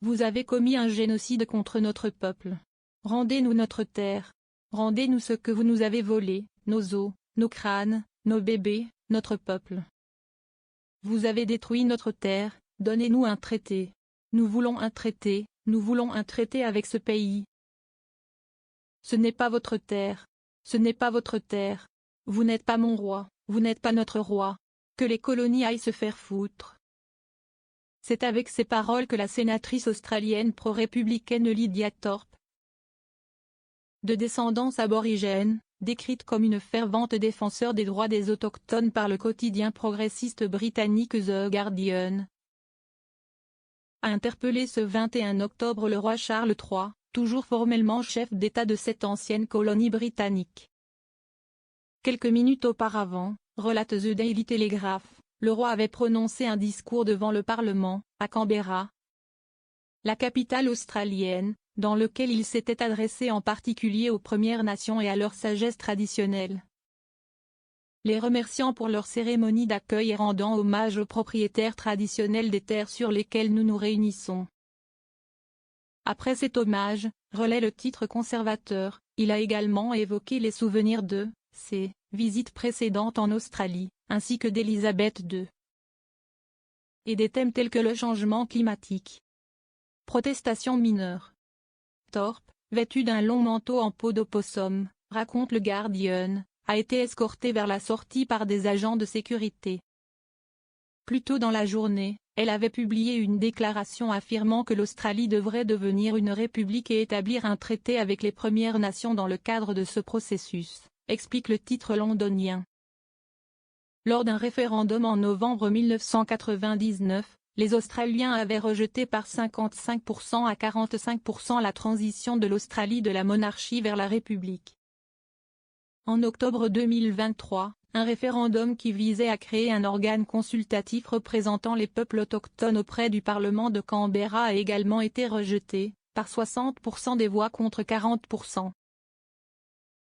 Vous avez commis un génocide contre notre peuple. Rendez-nous notre terre. Rendez-nous ce que vous nous avez volé, nos os, nos crânes, nos bébés, notre peuple. Vous avez détruit notre terre, donnez-nous un traité. Nous voulons un traité, nous voulons un traité avec ce pays. Ce n'est pas votre terre. Ce n'est pas votre terre. Vous n'êtes pas mon roi, vous n'êtes pas notre roi. Que les colonies aillent se faire foutre. C'est avec ces paroles que la sénatrice australienne pro-républicaine Lydia Thorpe, de descendance aborigène, décrite comme une fervente défenseur des droits des autochtones par le quotidien progressiste britannique The Guardian, a interpellé ce 21 octobre le roi Charles III, toujours formellement chef d'État de cette ancienne colonie britannique. Quelques minutes auparavant, relate The Daily Telegraph, le roi avait prononcé un discours devant le Parlement, à Canberra, la capitale australienne, dans lequel il s'était adressé en particulier aux Premières Nations et à leur sagesse traditionnelle, les remerciant pour leur cérémonie d'accueil et rendant hommage aux propriétaires traditionnels des terres sur lesquelles nous nous réunissons. Après cet hommage, relaie le titre conservateur, il a également évoqué les souvenirs de ses visites précédentes en Australie, ainsi que d'Elisabeth II. Et des thèmes tels que le changement climatique. Protestation mineure. Thorpe, vêtue d'un long manteau en peau d'opossum, raconte le Guardian, a été escortée vers la sortie par des agents de sécurité. Plus tôt dans la journée, elle avait publié une déclaration affirmant que l'Australie devrait devenir une république et établir un traité avec les Premières Nations dans le cadre de ce processus, explique le titre londonien. Lors d'un référendum en novembre 1999, les Australiens avaient rejeté par 55% à 45% la transition de l'Australie de la monarchie vers la République. En octobre 2023, un référendum qui visait à créer un organe consultatif représentant les peuples autochtones auprès du Parlement de Canberra a également été rejeté, par 60% des voix contre 40%.